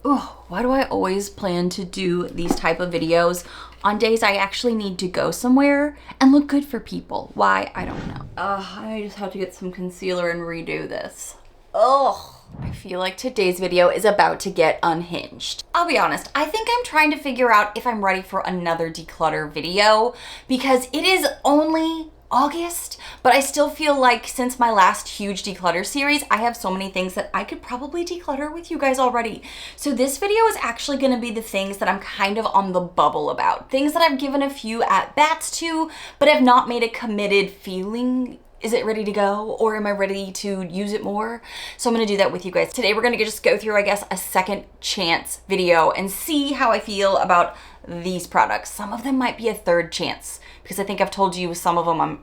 Oh, why do I always plan to do these type of videos on days I actually need to go somewhere and look good for people? Why? I don't know. I just have to get some concealer and redo this. Ugh. I feel like today's video is about to get unhinged. I'll be honest, I think I'm trying to figure out if I'm ready for another declutter video because it is only August, but I still feel like since my last huge declutter series, I have so many things that I could probably declutter with you guys already. So this video is actually gonna be the things that I'm kind of on the bubble about. Things that I've given a few at-bats to, but have not made a committed feeling. Is it ready to go, or am I ready to use it more? So I'm gonna do that with you guys. Today we're gonna just go through, I guess, a second chance video and see how I feel about these products. Some of them might be a third chance because I think I've told you some of them I'm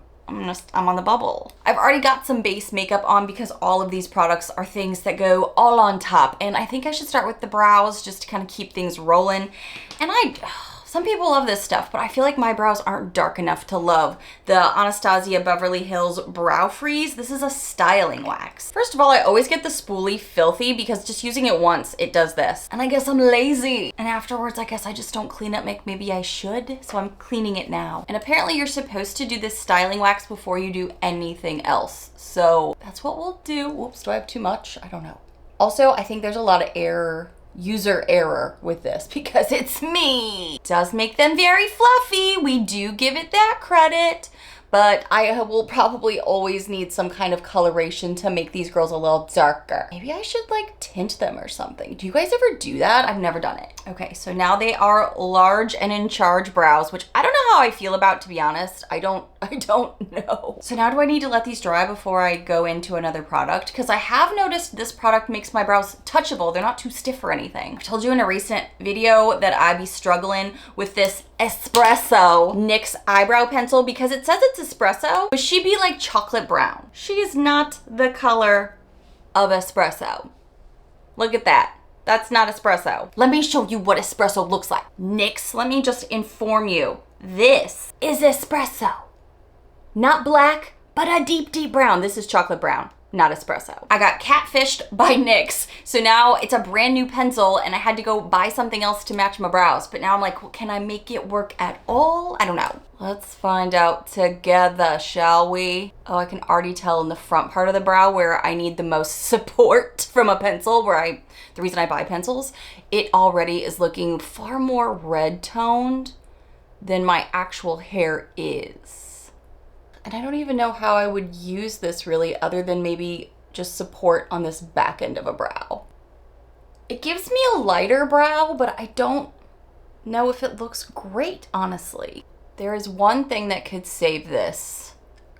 on the bubble. I've already got some base makeup on because all of these products are things that go all on top, and I think I should start with the brows just to kind of keep things rolling. And some people love this stuff, but I feel like my brows aren't dark enough to love the Anastasia Beverly Hills Brow Freeze. This is a styling wax. First of all, I always get the spoolie filthy because just using it once, it does this. And I guess I'm lazy. And afterwards, I guess I just don't clean up like maybe I should. So I'm cleaning it now. And apparently you're supposed to do this styling wax before you do anything else. So that's what we'll do. Whoops, do I have too much? I don't know. Also, I think there's a lot of user error with this because it's me. It does make them very fluffy. We do give it that credit, but I will probably always need some kind of coloration to make these girls a little darker. Maybe I should like tint them or something. Do you guys ever do that? I've never done it. Okay, so now they are large and in charge brows, which I don't know how I feel about, to be honest. I don't know. So now do I need to let these dry before I go into another product? Because I have noticed this product makes my brows touchable. They're not too stiff or anything. I told you in a recent video that I'd be struggling with this espresso NYX eyebrow pencil because it says it's espresso, but she be like chocolate brown. She is not the color of espresso. Look at that. That's not espresso. Let me show you what espresso looks like. NYX, let me just inform you. This is espresso. Not black, but a deep, deep brown. This is chocolate brown, not espresso. I got catfished by NYX, so now it's a brand new pencil and I had to go buy something else to match my brows. But now I'm like, well, can I make it work at all? I don't know. Let's find out together, shall we? Oh, I can already tell in the front part of the brow where I need the most support from a pencil, the reason I buy pencils, it already is looking far more red toned than my actual hair is. And I don't even know how I would use this really other than maybe just support on this back end of a brow. It gives me a lighter brow, but I don't know if it looks great, honestly. There is one thing that could save this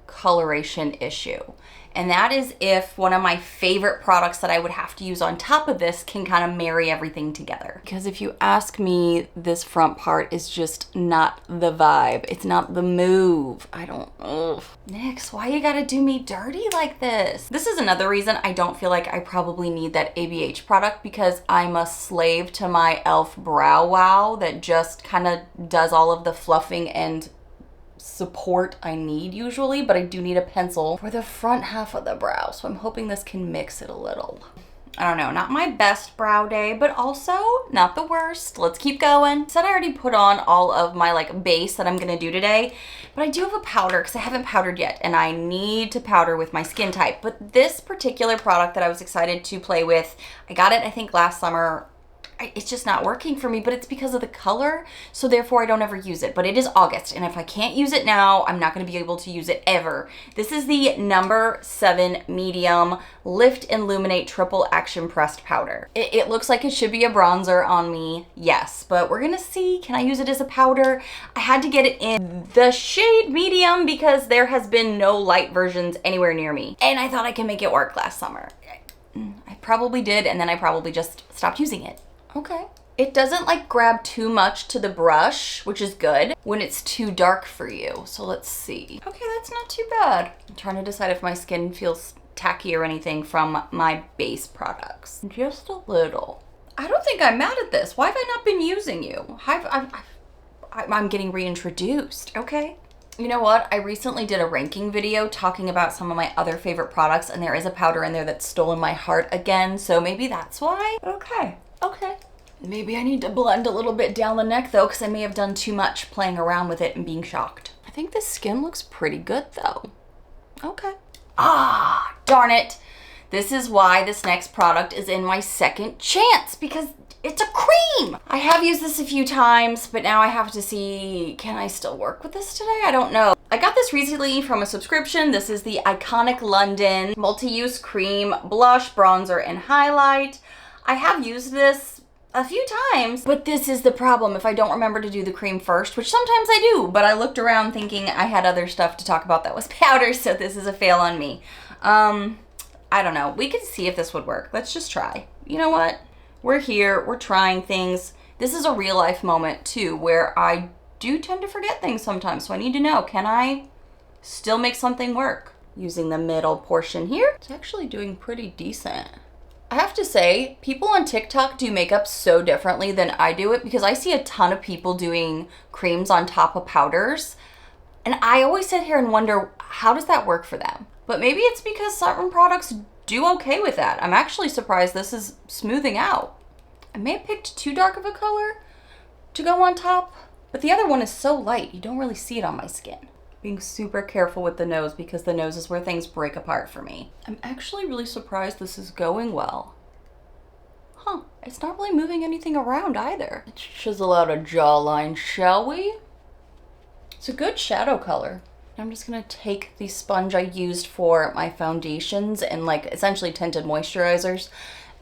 coloration issue, and that is if one of my favorite products that I would have to use on top of this can kind of marry everything together. Because if you ask me, this front part is just not the vibe. It's not the move. NYX, why you gotta do me dirty like this? This is another reason I don't feel like I probably need that ABH product because I'm a slave to my e.l.f. Brow Wow that just kind of does all of the fluffing and support I need usually, but I do need a pencil for the front half of the brow, so I'm hoping this can mix it a little. I don't know, not my best brow day, but also not the worst. Let's keep going. Said I already put on all of my like base that I'm gonna do today, but I do have a powder because I haven't powdered yet and I need to powder with my skin type. But this particular product that I was excited to play with, I got it I think last summer. It's just not working for me, but it's because of the color, so therefore I don't ever use it. But it is August, and if I can't use it now, I'm not gonna be able to use it ever. This is the number 7 medium Lift Illuminate Triple Action Pressed Powder. It looks like it should be a bronzer on me, yes, but we're gonna see. Can I use it as a powder? I had to get it in the shade medium because there has been no light versions anywhere near me, and I thought I could make it work last summer. I probably did, and then I probably just stopped using it. Okay. It doesn't like grab too much to the brush, which is good when it's too dark for you. So let's see. Okay, that's not too bad. I'm trying to decide if my skin feels tacky or anything from my base products. Just a little. I don't think I'm mad at this. Why have I not been using you? I'm getting reintroduced, okay? You know what? I recently did a ranking video talking about some of my other favorite products, and there is a powder in there that's stolen my heart again, so maybe that's why? Okay. Maybe I need to blend a little bit down the neck though, because I may have done too much playing around with it and being shocked. I think the skin looks pretty good though. Okay. Ah, darn it. This is why this next product is in my second chance, because it's a cream. I have used this a few times, but now I have to see, can I still work with this today? I don't know. I got this recently from a subscription. This is the Iconic London Multi-Use Cream Blush, Bronzer, and Highlight. I have used this a few times, but this is the problem if I don't remember to do the cream first, which sometimes I do, but I looked around thinking I had other stuff to talk about that was powder, so this is a fail on me. I don't know. We could see if this would work. Let's just try. You know what? We're here. We're trying things. This is a real life moment too, where I do tend to forget things sometimes. So I need to know, can I still make something work? Using the middle portion here. It's actually doing pretty decent. I have to say, people on TikTok do makeup so differently than I do it, because I see a ton of people doing creams on top of powders. And I always sit here and wonder, how does that work for them? But maybe it's because certain products do okay with that. I'm actually surprised this is smoothing out. I may have picked too dark of a color to go on top, but the other one is so light, you don't really see it on my skin. Being super careful with the nose, because the nose is where things break apart for me. I'm actually really surprised this is going well. Huh, it's not really moving anything around either. Let's chisel out a jawline, shall we? It's a good shadow color. I'm just gonna take the sponge I used for my foundations and like essentially tinted moisturizers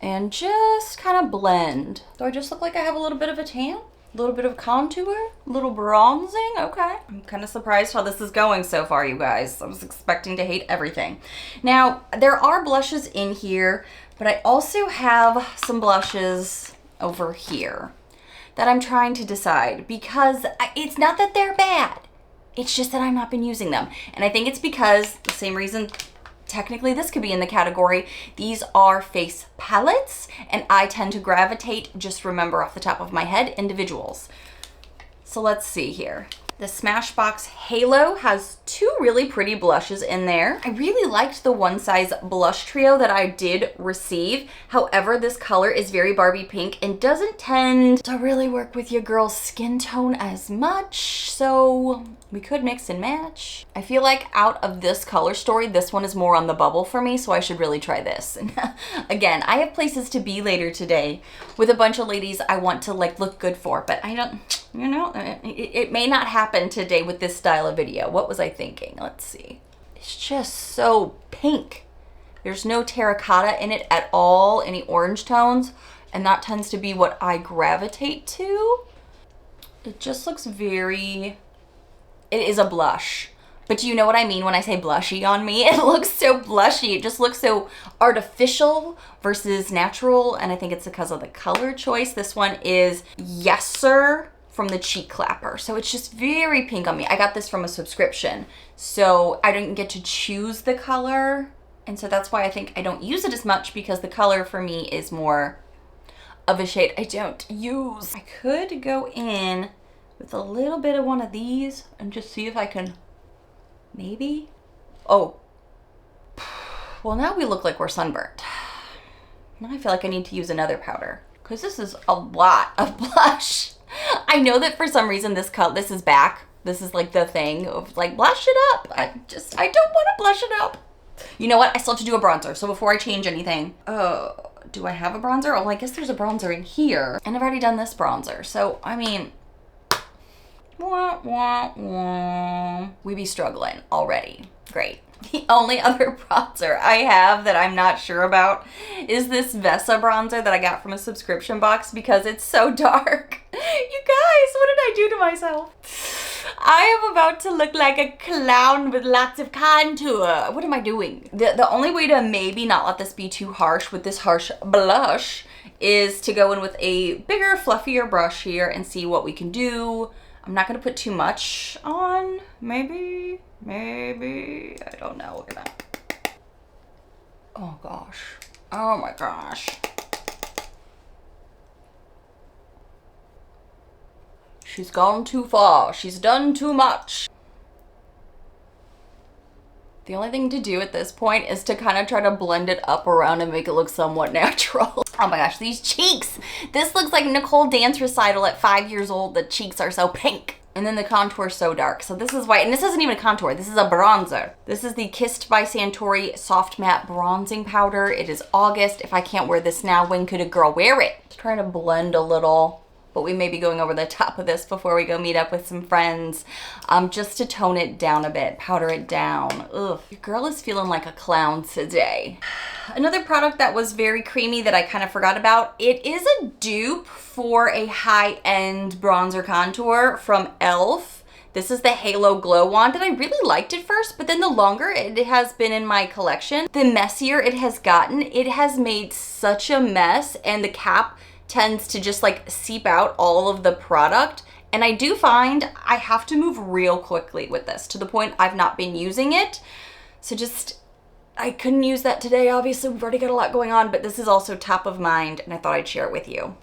and just kind of blend. Do I just look like I have a little bit of a tan? A little bit of contour? A little bronzing? Okay. I'm kind of surprised how this is going so far, you guys. I was expecting to hate everything. Now, there are blushes in here, but I also have some blushes over here that I'm trying to decide, because it's not that they're bad. It's just that I've not been using them. And I think it's because, the same reason technically this could be in the category, these are face palettes, and I tend to gravitate, just remember off the top of my head, individuals. So let's see here. The Smashbox Halo has two really pretty blushes in there. I really liked the One Size blush trio that I did receive. However, this color is very Barbie pink and doesn't tend to really work with your girl's skin tone as much, so we could mix and match. I feel like out of this color story, this one is more on the bubble for me, so I should really try this. And again, I have places to be later today with a bunch of ladies I want to like look good for, but I don't, you know, it may not happen today with this style of video. What was I thinking? Let's see. It's just so pink. There's no terracotta in it at all, any orange tones, and that tends to be what I gravitate to. It just looks very, it is a blush. But do you know what I mean when I say blushy on me? It looks so blushy. It just looks so artificial versus natural, and I think it's because of the color choice. This one is Yes Sir from the Cheek Clapper. So it's just very pink on me. I got this from a subscription, so I didn't get to choose the color. And so that's why I think I don't use it as much, because the color for me is more of a shade I don't use. I could go in with a little bit of one of these and just see if I can maybe. Oh, well, now we look like we're sunburnt. Now I feel like I need to use another powder, because this is a lot of blush. I know that for some reason this is back. This is like the thing of like, blush it up. I don't want to blush it up. You know what? I still have to do a bronzer. So before I change anything, do I have a bronzer? Oh, I guess there's a bronzer in here. And I've already done this bronzer. So, I mean, wah, wah, wah. We be struggling already. Great. The only other bronzer I have that I'm not sure about is this Vessa bronzer that I got from a subscription box, because it's so dark. You guys, what did I do to myself? I am about to look like a clown with lots of contour. What am I doing? The only way to maybe not let this be too harsh with this harsh blush is to go in with a bigger, fluffier brush here and see what we can do. I'm not gonna put too much on, maybe, I don't know, look at that. Oh gosh, oh my gosh. She's gone too far, she's done too much. The only thing to do at this point is to kind of try to blend it up around and make it look somewhat natural. Oh my gosh, these cheeks. This looks like Nichole dance recital at 5 years old. The cheeks are so pink. And then the contour is so dark. So this is white, and this isn't even a contour. This is a bronzer. This is the Kissed by Santori Soft Matte Bronzing Powder. It is August. If I can't wear this now, when could a girl wear it? Just trying to blend a little, but we may be going over the top of this before we go meet up with some friends, just to tone it down a bit, powder it down. Ugh, your girl is feeling like a clown today. Another product that was very creamy that I kind of forgot about, it is a dupe for a high-end bronzer contour from e.l.f. This is the Halo Glow Wand, and I really liked it first, but then the longer it has been in my collection, the messier it has gotten. It has made such a mess, and the cap tends to just like seep out all of the product. And I do find I have to move real quickly with this, to the point I've not been using it. So I couldn't use that today. Obviously, we've already got a lot going on, but this is also top of mind, and I thought I'd share it with you.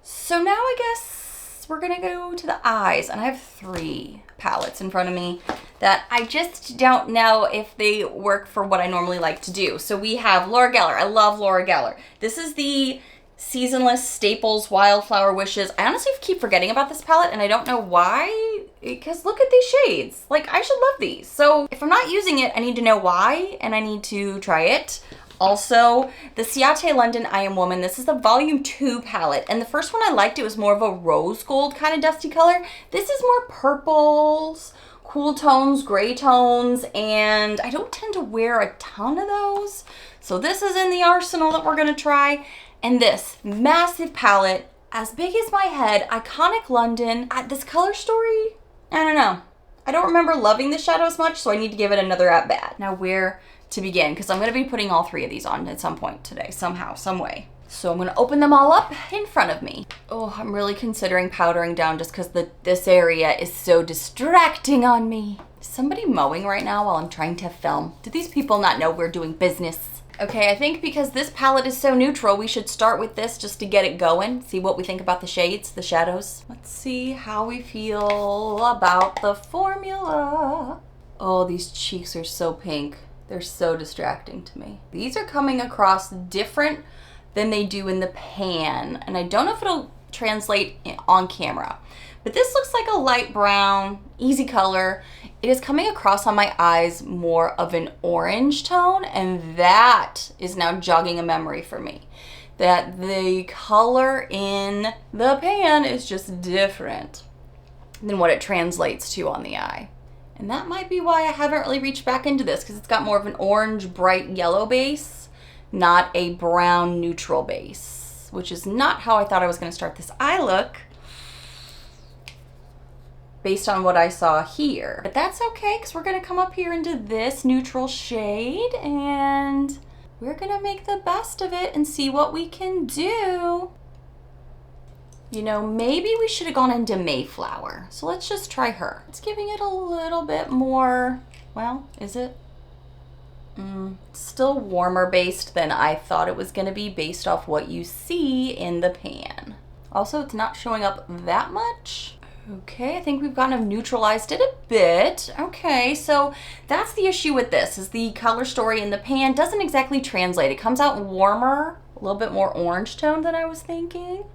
So now I guess we're gonna go to the eyes, and I have 3 palettes in front of me that I just don't know if they work for what I normally like to do. So we have Laura Geller. I love Laura Geller. This is the Seasonless Staples Wildflower Wishes. I honestly keep forgetting about this palette, and I don't know why, because look at these shades. Like, I should love these. So if I'm not using it, I need to know why, and I need to try it. Also, the Ciate London I Am Woman. This is the Volume 2 palette, and the first one I liked. It was more of a rose gold kind of dusty color. This is more purples, cool tones, gray tones, and I don't tend to wear a ton of those. So this is in the arsenal that we're gonna try. And this massive palette, as big as my head, Iconic London. This color story, I don't know. I don't remember loving this shadow as much, so I need to give it another at bat. Now where to begin, because I'm gonna be putting all 3 of these on at some point today, somehow, some way. So I'm gonna open them all up in front of me. Oh, I'm really considering powdering down just because this area is so distracting on me. Is somebody mowing right now while I'm trying to film? Do these people not know we're doing business? Okay, I think because this palette is so neutral, we should start with this just to get it going. See what we think about the shades, the shadows. Let's see how we feel about the formula. Oh, these cheeks are so pink. They're so distracting to me. These are coming across different than they do in the pan. And I don't know if it'll translate on camera. But this looks like a light brown, easy color. It is coming across on my eyes more of an orange tone, and that is now jogging a memory for me. That the color in the pan is just different than what it translates to on the eye. And that might be why I haven't really reached back into this, because it's got more of an orange, bright yellow base, not a brown neutral base, which is not how I thought I was gonna start this eye look, based on what I saw here. But that's okay, because we're gonna come up here into this neutral shade, and we're gonna make the best of it and see what we can do. You know, maybe we should have gone into Mayflower. So let's just try her. It's giving it a little bit more, well, is it? Still warmer based than I thought it was gonna be based off what you see in the pan. Also, it's not showing up that much. Okay, I think we've kind of neutralized it a bit. Okay, so that's the issue with this, is the color story in the pan doesn't exactly translate. It comes out warmer, a little bit more orange tone than I was thinking.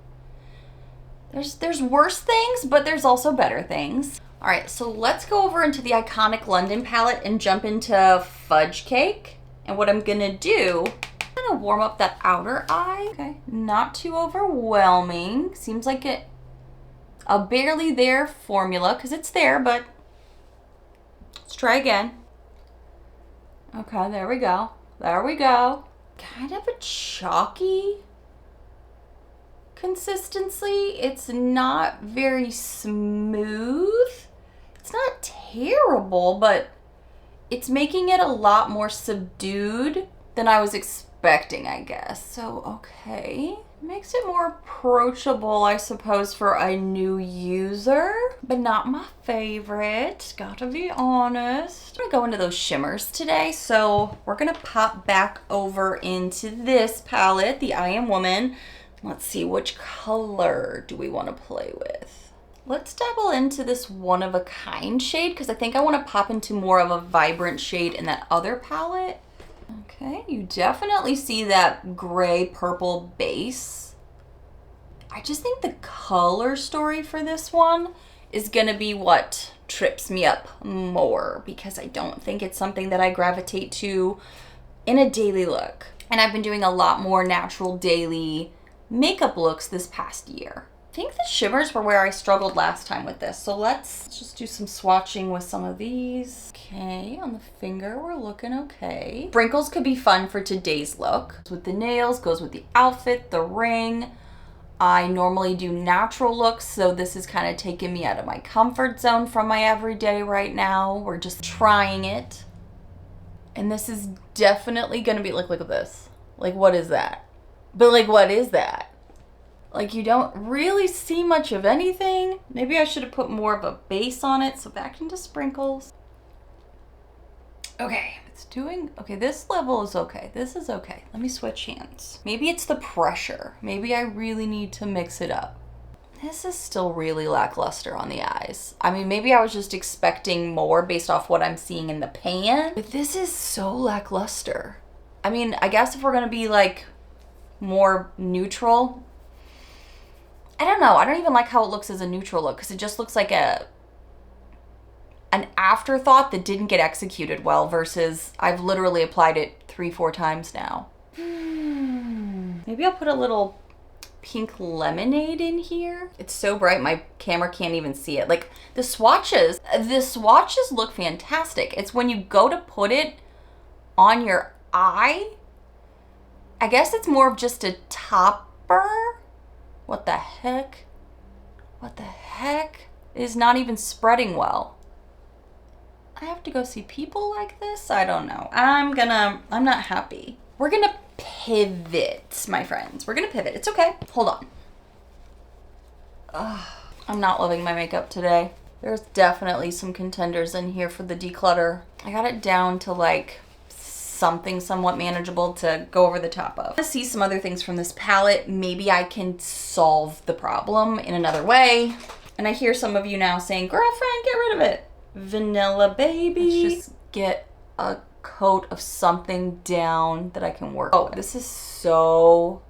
There's worse things, but there's also better things. All right, so let's go over into the Iconic London palette and jump into Fudge Cake. And what I'm gonna do, I'm gonna warm up that outer eye. Okay, not too overwhelming. Seems like a barely there formula, because it's there, but let's try again. Okay, there we go. There we go. Kind of a chalky consistency. It's not very smooth. It's not terrible, but it's making it a lot more subdued than I was expecting, I guess. So, okay. Makes it more approachable, I suppose, for a new user, but not my favorite, gotta be honest. I'm gonna go into those shimmers today, so we're gonna pop back over into this palette, the I Am Woman. Let's see, which color do we want to play with? Let's dabble into this one of a kind shade because I think I want to pop into more of a vibrant shade in that other palette. Okay, you definitely see that gray purple base. I just think the color story for this one is gonna be what trips me up more because I don't think it's something that I gravitate to in a daily look. And I've been doing a lot more natural daily makeup looks this past year. I think the shimmers were where I struggled last time with this. So let's just do some swatching with some of these. Okay, on the finger, we're looking okay. Sprinkles could be fun for today's look. With the nails, goes with the outfit, the ring. I normally do natural looks, so this is kind of taking me out of my comfort zone from my everyday right now. We're just trying it. And this is definitely gonna be, like, look at this. Like, what is that? But, like, what is that? Like, you don't really see much of anything. Maybe I should have put more of a base on it. So back into sprinkles. Okay, it's doing, okay, this level is okay. This is okay. Let me switch hands. Maybe it's the pressure. Maybe I really need to mix it up. This is still really lackluster on the eyes. I mean, maybe I was just expecting more based off what I'm seeing in the pan, but this is so lackluster. I mean, I guess if we're gonna be like more neutral, I don't know. I don't even like how it looks as a neutral look because it just looks like an afterthought that didn't get executed well versus I've literally applied it 3-4 times now. Maybe I'll put a little pink lemonade in here. It's so bright my camera can't even see it. Like the swatches look fantastic. It's when you go to put it on your eye, I guess it's more of just a topper. What the heck? What the heck? It is not even spreading well. I have to go see people like this? I don't know. I'm not happy. We're gonna pivot, my friends. We're gonna pivot. It's okay. Hold on. Ugh, I'm not loving my makeup today. There's definitely some contenders in here for the declutter. I got it down to like something somewhat manageable to go over the top of. I see some other things from this palette. Maybe I can solve the problem in another way. And I hear some of you now saying, girlfriend, get rid of it. Vanilla baby. Let's just get a coat of something down that I can work with. This is so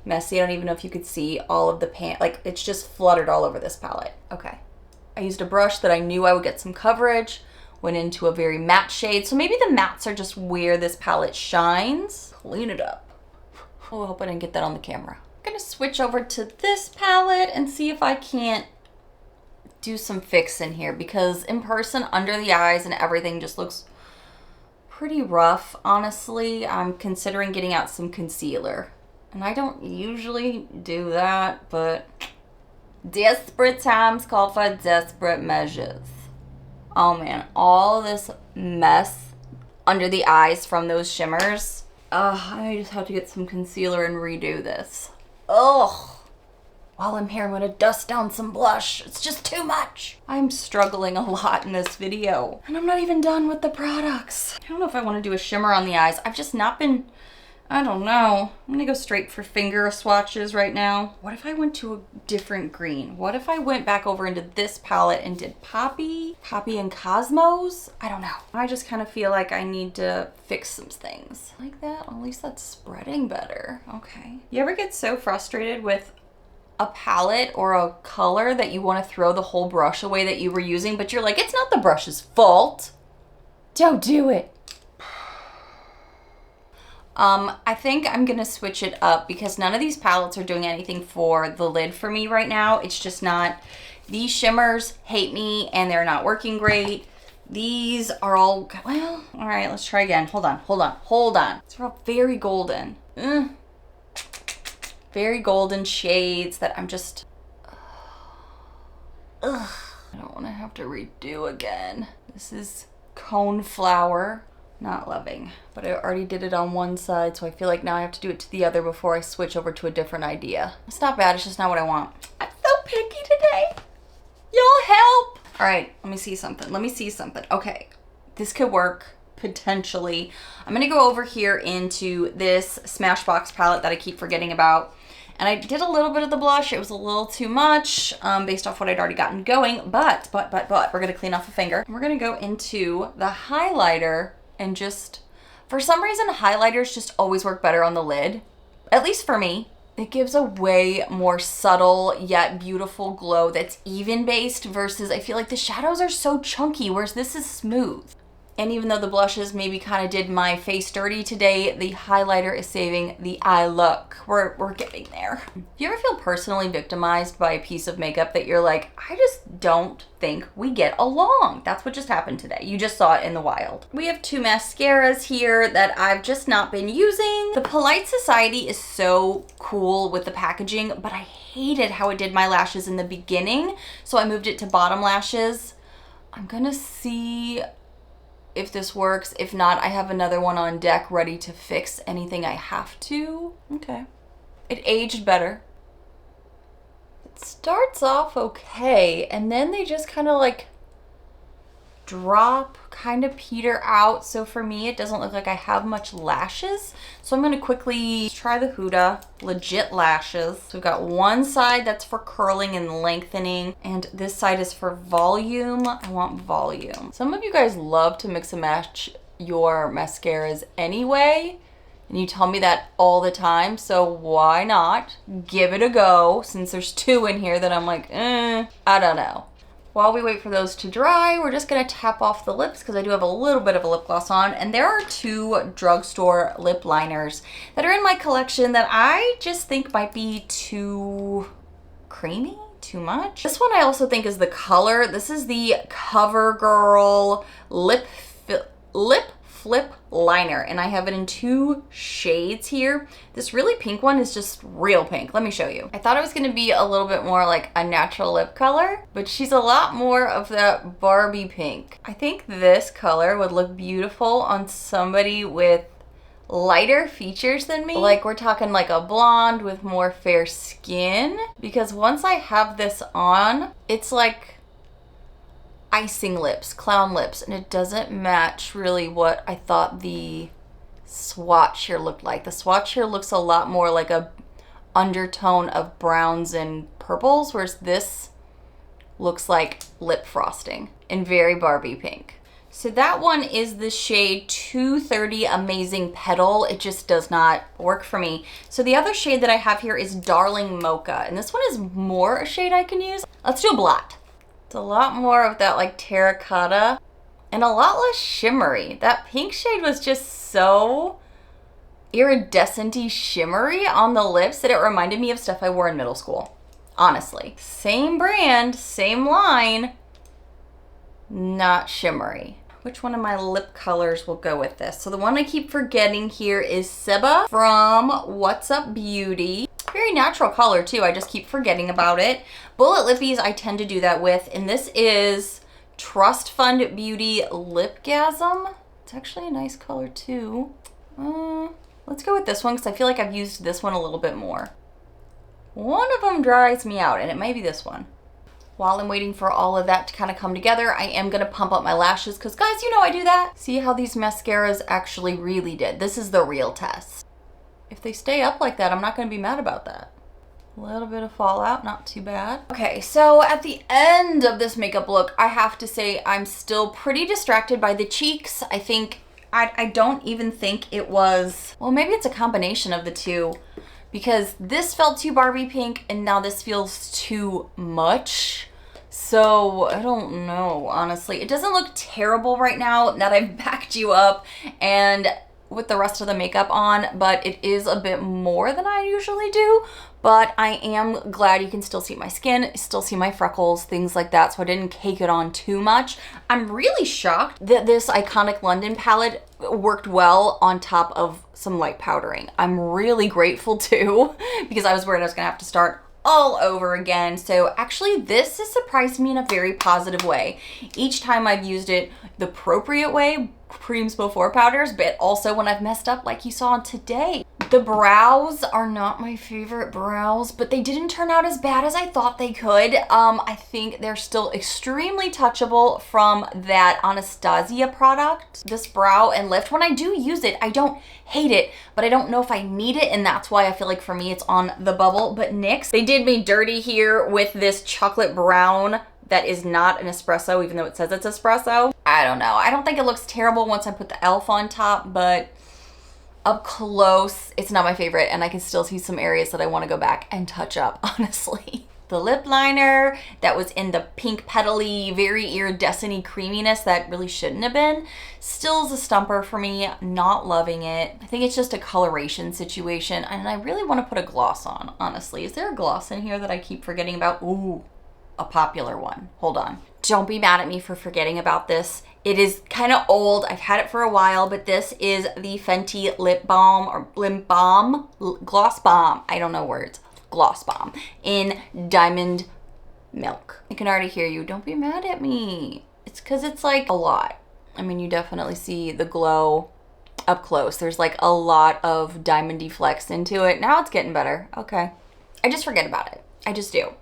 messy. I don't even know if you could see all of the pan, like it's just fluttered all over this palette. Okay. I used a brush that I knew I would get some coverage. Went into a very matte shade. So maybe the mattes are just where this palette shines. Clean it up. Oh, I hope I didn't get that on the camera. I'm gonna switch over to this palette and see if I can't do some fix in here because in person, under the eyes and everything just looks pretty rough. Honestly, I'm considering getting out some concealer. And I don't usually do that, but desperate times call for desperate measures. Oh man, all this mess under the eyes from those shimmers. I just have to get some concealer and redo this. Ugh. While I'm here, I'm gonna dust down some blush. It's just too much. I'm struggling a lot in this video. And I'm not even done with the products. I don't know if I wanna do a shimmer on the eyes. I've just not been, I don't know. I'm gonna go straight for finger swatches right now. What if I went to a different green? What if I went back over into this palette and did Poppy and Cosmos? I don't know. I just kind of feel like I need to fix some things. Like that? At least that's spreading better. Okay. You ever get so frustrated with a palette or a color that you want to throw the whole brush away that you were using, but you're like, it's not the brush's fault. Don't do it. I think I'm gonna switch it up because none of these palettes are doing anything for the lid for me right now. It's just not. These shimmers hate me and they're not working great. These are all, well, all right, let's try again. Hold on. These are all very golden. Very golden shades that I'm just, I don't want to have to redo again. This is Coneflower. Not loving, but I already did it on one side, so I feel like now I have to do it to the other before I switch over to a different idea. It's not bad, it's just not what I want. I'm so picky today. Y'all help. All right, let me see something. Okay, this could work potentially. I'm gonna go over here into this Smashbox palette that I keep forgetting about. And I did a little bit of the blush. It was a little too much based off what I'd already gotten going, but we're gonna clean off a finger. We're gonna go into the highlighter and just, for some reason, highlighters just always work better on the lid, at least for me. It gives a way more subtle yet beautiful glow that's even based versus I feel like the shadows are so chunky, whereas this is smooth. And even though the blushes maybe kind of did my face dirty today, the highlighter is saving the eye look. We're getting there. Do you ever feel personally victimized by a piece of makeup that you're like, I just don't think we get along? That's what just happened today. You just saw it in the wild. We have 2 mascaras here that I've just not been using. The Polite Society is so cool with the packaging, but I hated how it did my lashes in the beginning, so I moved it to bottom lashes. I'm gonna see if this works. If not, I have another one on deck ready to fix anything I have to. Okay. It aged better. It starts off okay, and then they just kind of like drop, kind of peter out. So for me, it doesn't look like I have much lashes. So I'm gonna quickly try the Huda Legit Lashes. So we've got one side that's for curling and lengthening, and this side is for volume. I want volume. Some of you guys love to mix and match your mascaras anyway, and you tell me that all the time, so why not give it a go, since there's 2 in here that I'm like, I don't know. While we wait for those to dry, we're just gonna tap off the lips because I do have a little bit of a lip gloss on, and there are 2 drugstore lip liners that are in my collection that I just think might be too creamy, too much. This one I also think is the color. This is the CoverGirl Lip Flip Liner, and I have it in 2 shades here. This really pink one is just real pink. Let me show you. I thought it was gonna be a little bit more like a natural lip color, but she's a lot more of that Barbie pink. I think this color would look beautiful on somebody with lighter features than me. Like we're talking like a blonde with more fair skin, because once I have this on, it's like icing lips, clown lips, and it doesn't match really what I thought the swatch here looked like. The swatch here looks a lot more like a undertone of browns and purples, whereas this looks like lip frosting and very Barbie pink. So that one is the shade 230 Amazing Petal. It just does not work for me. So the other shade that I have here is Darling Mocha, and this one is more a shade I can use. Let's do a blot. It's a lot more of that like terracotta and a lot less shimmery. That pink shade was just so iridescent-y shimmery on the lips that it reminded me of stuff I wore in middle school. Honestly. Same brand, same line, not shimmery. Which one of my lip colors will go with this? So the one I keep forgetting here is Seba from What's Up Beauty. Very natural color too, I just keep forgetting about it. Bullet Lippies I tend to do that with, and this is Trust Fund Beauty Lipgasm. It's actually a nice color too. Let's go with this one because I feel like I've used this one a little bit more. One of them dries me out, and it may be this one. While I'm waiting for all of that to kind of come together, I am gonna pump up my lashes because guys, you know I do that. See how these mascaras actually really did. This is the real test. If they stay up like that, I'm not gonna be mad about that. A little bit of fallout, not too bad. Okay, so at the end of this makeup look, I have to say I'm still pretty distracted by the cheeks. I think, I don't even think it was, well, maybe it's a combination of the two, because this felt too Barbie pink and now this feels too much. So I don't know, honestly. It doesn't look terrible right now that I've backed you up and with the rest of the makeup on, but it is a bit more than I usually do. But I am glad you can still see my skin, still see my freckles, things like that, so I didn't cake it on too much. I'm really shocked that this Iconic London palette worked well on top of some light powdering. I'm really grateful too, because I was worried I was gonna have to start all over again. So actually this has surprised me in a very positive way. Each time I've used it the appropriate way, creams before powders, but also when I've messed up like you saw today. The brows are not my favorite brows, but they didn't turn out as bad as I thought they could. I think they're still extremely touchable from that Anastasia product. This brow and lift, when I do use it, I don't hate it, but I don't know if I need it, and that's why I feel like for me it's on the bubble. But NYX, they did me dirty here with this chocolate brown that is not an espresso, even though it says it's espresso. I don't know. I don't think it looks terrible once I put the e.l.f. on top, but up close, it's not my favorite, and I can still see some areas that I want to go back and touch up, honestly. The lip liner that was in the pink petally, very iridescent-y creaminess that really shouldn't have been, still is a stumper for me, not loving it. I think it's just a coloration situation, and I really want to put a gloss on, honestly. Is there a gloss in here that I keep forgetting about? Ooh, a popular one. Hold on. Don't be mad at me for forgetting about this. It is kind of old. I've had it for a while, but this is the Fenty Lip Balm or Lip Balm, Gloss Bomb. I don't know words. Gloss Bomb in Diamond Milk. I can already hear you. Don't be mad at me. It's because it's like a lot. I mean, you definitely see the glow up close. There's like a lot of diamondy flecks into it. Now it's getting better. Okay. I just forget about it. I just do.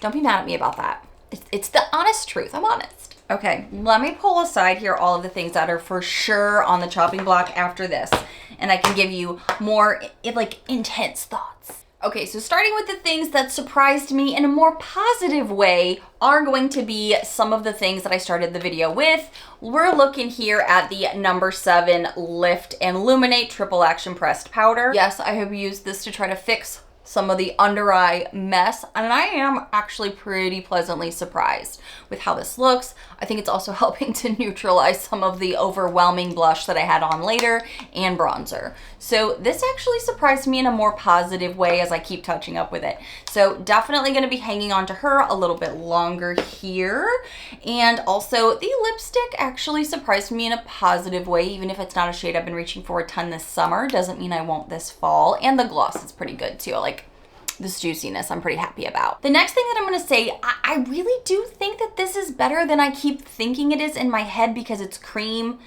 Don't be mad at me about that. It's the honest truth. I'm honest. Okay, let me pull aside here all of the things that are for sure on the chopping block after this, and I can give you more like intense thoughts. Okay, so starting with the things that surprised me in a more positive way are going to be some of the things that I started the video with. We're looking here at the number 7 Lift and Illuminate Triple Action Pressed Powder. Yes, I have used this to try to fix some of the under eye mess, and I am actually pretty pleasantly surprised with how this looks. I think it's also helping to neutralize some of the overwhelming blush that I had on later and bronzer. So this actually surprised me in a more positive way as I keep touching up with it. So definitely going to be hanging on to her a little bit longer here. And also the lipstick actually surprised me in a positive way, even if it's not a shade I've been reaching for a ton this summer. Doesn't mean I won't this fall. And the gloss is pretty good too. Like this juiciness I'm pretty happy about. The next thing that I'm going to say, I really do think that this is better than I keep thinking it is in my head because it's cream.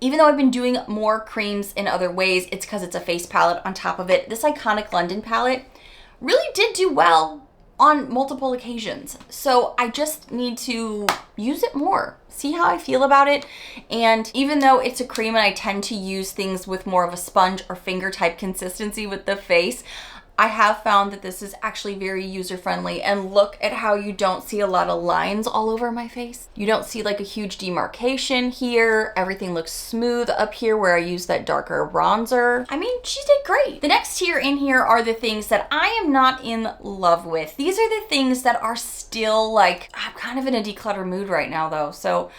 Even though I've been doing more creams in other ways, it's because it's a face palette on top of it. This Iconic London palette really did do well on multiple occasions. So I just need to use it more, see how I feel about it. And even though it's a cream and I tend to use things with more of a sponge or finger type consistency with the face, I have found that this is actually very user-friendly, and look at how you don't see a lot of lines all over my face. You don't see like a huge demarcation here. Everything looks smooth up here where I used that darker bronzer. I mean, she did great. The next tier in here are the things that I am not in love with. These are the things that are still like, I'm kind of in a declutter mood right now though. So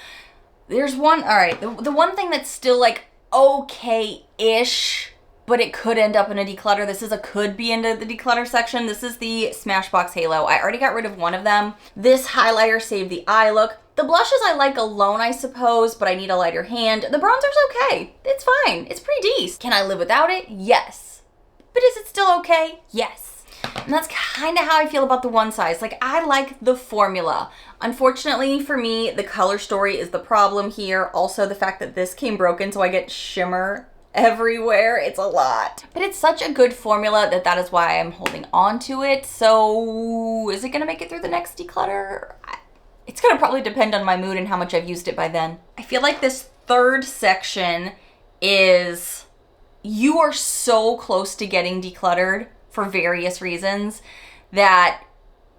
there's one, all right, the one thing that's still like okay-ish, but it could end up in a declutter. This is a could be into the declutter section. This is the Smashbox Halo. I already got rid of one of them. This highlighter saved the eye look. The blushes I like alone, I suppose, but I need a lighter hand. The bronzer's okay. It's fine. It's pretty decent. Can I live without it? Yes. But is it still okay? Yes. And that's kind of how I feel about the one size. Like, I like the formula. Unfortunately for me, the color story is the problem here. Also, the fact that this came broken, so I get shimmer everywhere. It's a lot, but it's such a good formula that is why I'm holding on to it. So is it gonna make it through the next declutter? It's gonna probably depend on my mood and how much I've used it by then. I feel like this third section is, you are so close to getting decluttered for various reasons that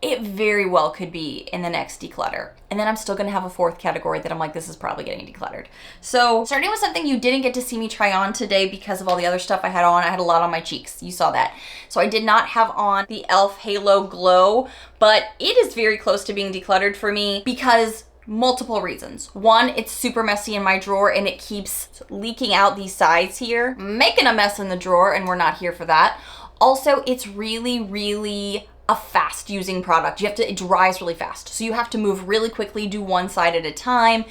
it very well could be in the next declutter. And then I'm still gonna have a fourth category that I'm like, this is probably getting decluttered. So starting with something you didn't get to see me try on today because of all the other stuff I had on. I had a lot on my cheeks, you saw that. So I did not have on the e.l.f. Halo Glow, but it is very close to being decluttered for me because multiple reasons. One, it's super messy in my drawer and it keeps leaking out these sides here, making a mess in the drawer, and we're not here for that. Also, it's really a fast using product. It dries really fast. So you have to move really quickly, do one side at a time.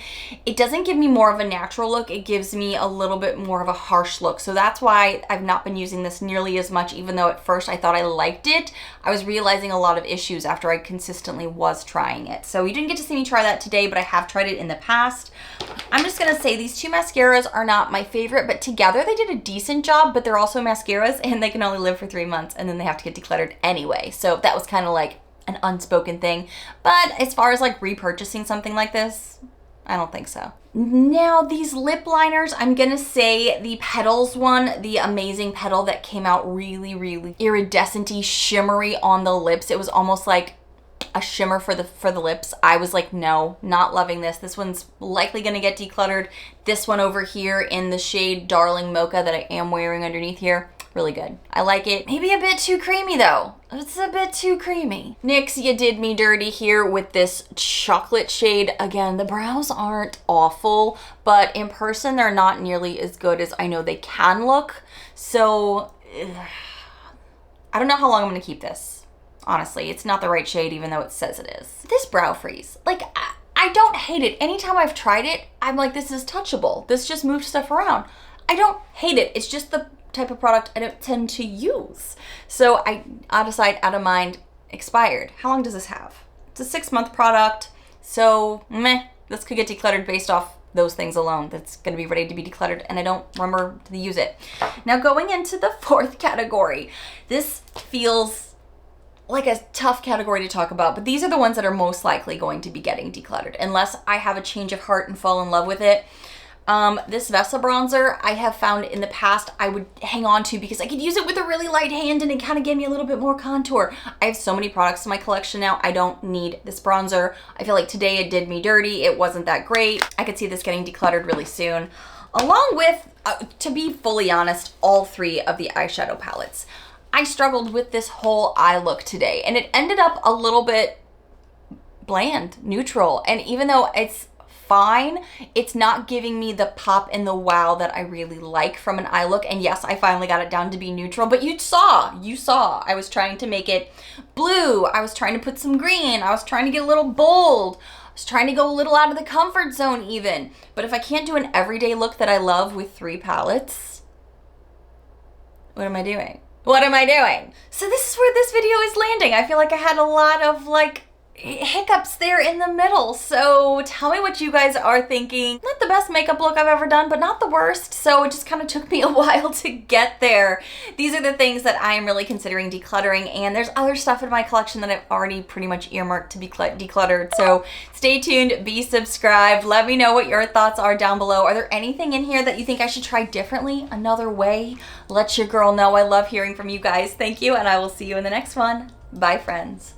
It doesn't give me more of a natural look. It gives me a little bit more of a harsh look. So that's why I've not been using this nearly as much, even though at first I thought I liked it. I was realizing a lot of issues after I consistently was trying it. So you didn't get to see me try that today, but I have tried it in the past. I'm just gonna say these two mascaras are not my favorite, but together they did a decent job, but they're also mascaras and they can only live for 3 months and then they have to get decluttered anyway. So that was kind of like an unspoken thing. But as far as like repurchasing something like this, I don't think so. Now these lip liners, I'm gonna say the Petals one, the Amazing Petal that came out really, really iridescent-y, shimmery on the lips. It was almost like a shimmer for the lips. I was like, no, not loving this. This one's likely gonna get decluttered. This one over here in the shade Darling Mocha that I am wearing underneath here, really good. I like it. Maybe a bit too creamy though. It's a bit too creamy. NYX, you did me dirty here with this chocolate shade. Again, the brows aren't awful, but in person they're not nearly as good as I know they can look. So I don't know how long I'm gonna keep this. Honestly, it's not the right shade even though it says it is. This brow freeze, like I don't hate it. Anytime I've tried it, I'm like, this is touchable. This just moves stuff around. I don't hate it. It's just the type of product I don't tend to use. So out of sight, out of mind, expired. How long does this have? It's a 6-month product. So meh, this could get decluttered based off those things alone. That's gonna be ready to be decluttered and I don't remember to use it. Now going into the 4th category, this feels like a tough category to talk about, but these are the ones that are most likely going to be getting decluttered unless I have a change of heart and fall in love with it. This Vessa bronzer I have found in the past I would hang on to because I could use it with a really light hand and it kind of gave me a little bit more contour. I have so many products in my collection now, I don't need this bronzer. I feel like today it did me dirty. It wasn't that great. I could see this getting decluttered really soon. Along with, to be fully honest, all 3 of the eyeshadow palettes. I struggled with this whole eye look today and it ended up a little bit bland, neutral. And even though it's fine, it's not giving me the pop and the wow that I really like from an eye look. And yes, I finally got it down to be neutral, but you saw, I was trying to make it blue. I was trying to put some green. I was trying to get a little bold. I was trying to go a little out of the comfort zone even. But if I can't do an everyday look that I love with 3 palettes, what am I doing? What am I doing? So this is where this video is landing. I feel like I had a lot of like hiccups there in the middle. So tell me what you guys are thinking. Not the best makeup look I've ever done, but not the worst. So it just kind of took me a while to get there. These are the things that I am really considering decluttering, and there's other stuff in my collection that I've already pretty much earmarked to be decluttered. So stay tuned, be subscribed. Let me know what your thoughts are down below. Are there anything in here that you think I should try differently, another way? Let your girl know. I love hearing from you guys. Thank you, and I will see you in the next one. Bye, friends.